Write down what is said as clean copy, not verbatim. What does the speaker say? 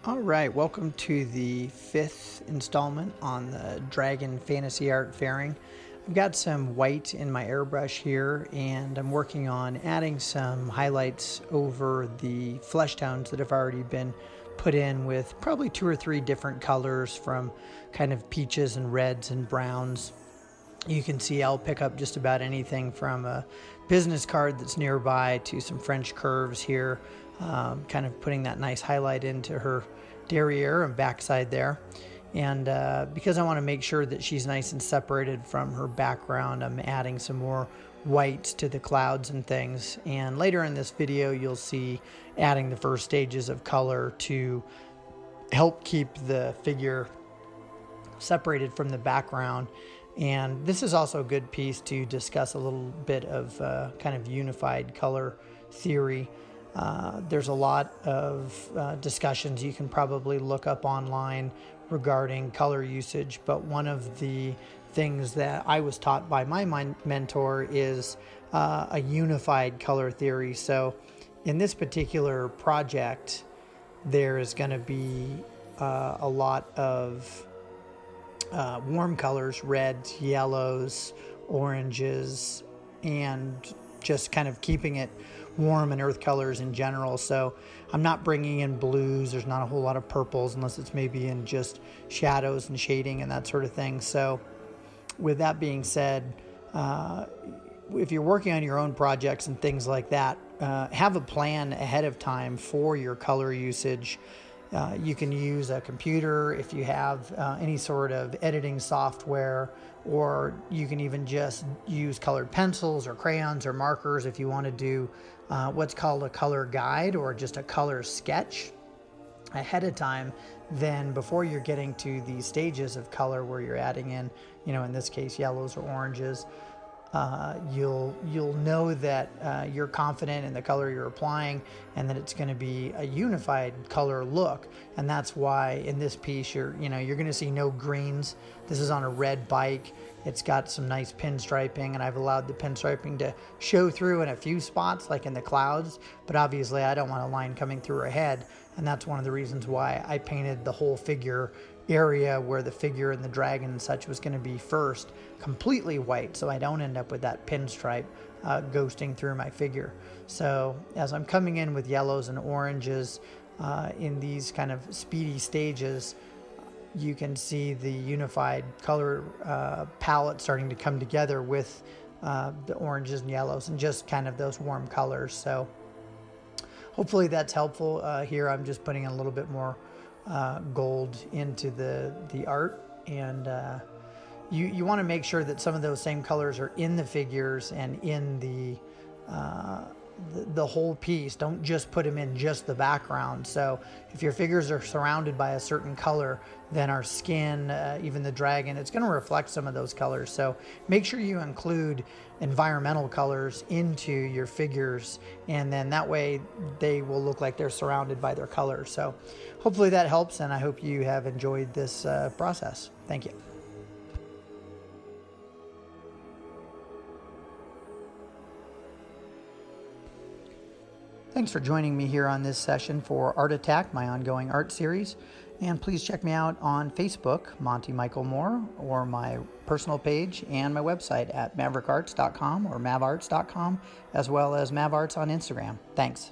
All right, welcome to the 5th installment on the Dragon Fantasy Art fairing. I've got some white in my airbrush here, and I'm working on adding some highlights over the flesh tones that have already been put in with probably 2 or 3 different colors, from kind of peaches and reds and browns. You can see I'll pick up just about anything from a business card that's nearby to some French curves here, kind of putting that nice highlight into her derriere and backside there. And because I want to make sure that she's nice and separated from her background, I'm adding some more whites to the clouds and things. And later in this video, you'll see adding the first stages of color to help keep the figure separated from the background. And this is also a good piece to discuss a little bit of kind of unified color theory. There's a lot of discussions you can probably look up online regarding color usage, but one of the things that I was taught by my mentor is a unified color theory. So in this particular project, there is going to be a lot of warm colors, reds, yellows, oranges, and just kind of keeping it warm and earth colors in general. So I'm not bringing in blues. There's not a whole lot of purples unless it's maybe in just shadows and shading and that sort of thing. So with that being said, if you're working on your own projects and things like that, have a plan ahead of time for your color usage. You can use a computer if you have any sort of editing software, or you can even just use colored pencils or crayons or markers if you want to do what's called a color guide or just a color sketch ahead of time. Then before you're getting to these stages of color where you're adding in, in this case, yellows or oranges, you'll know that you're confident in the color you're applying, and that it's going to be a unified color look. And that's why in this piece you're going to see no greens. This is on a red bike. It's got some nice pinstriping, and I've allowed the pinstriping to show through in a few spots, like in the clouds, but obviously I don't want a line coming through her head, and that's one of the reasons why I painted the whole figure area where the figure and the dragon and such was going to be first completely white, so I don't end up with that pinstripe ghosting through my figure. So as I'm coming in with yellows and oranges in these kind of speedy stages, you can see the unified color palette starting to come together with the oranges and yellows and just kind of those warm colors. So hopefully that's helpful. Here I'm just putting a little bit more gold into the art, and you want to make sure that some of those same colors are in the figures and in the whole piece. Don't just put them in just the background. So if your figures are surrounded by a certain color, then our skin, even the dragon, it's going to reflect some of those colors. So make sure you include environmental colors into your figures, and then that way they will look like they're surrounded by their colors. So hopefully that helps, and I hope you have enjoyed this process. Thank you. Thanks for joining me here on this session for Art Attack, my ongoing art series. And please check me out on Facebook, Monte Michael Moore, or my personal page and my website at mavericarts.com or mavarts.com, as well as mavarts on Instagram. Thanks.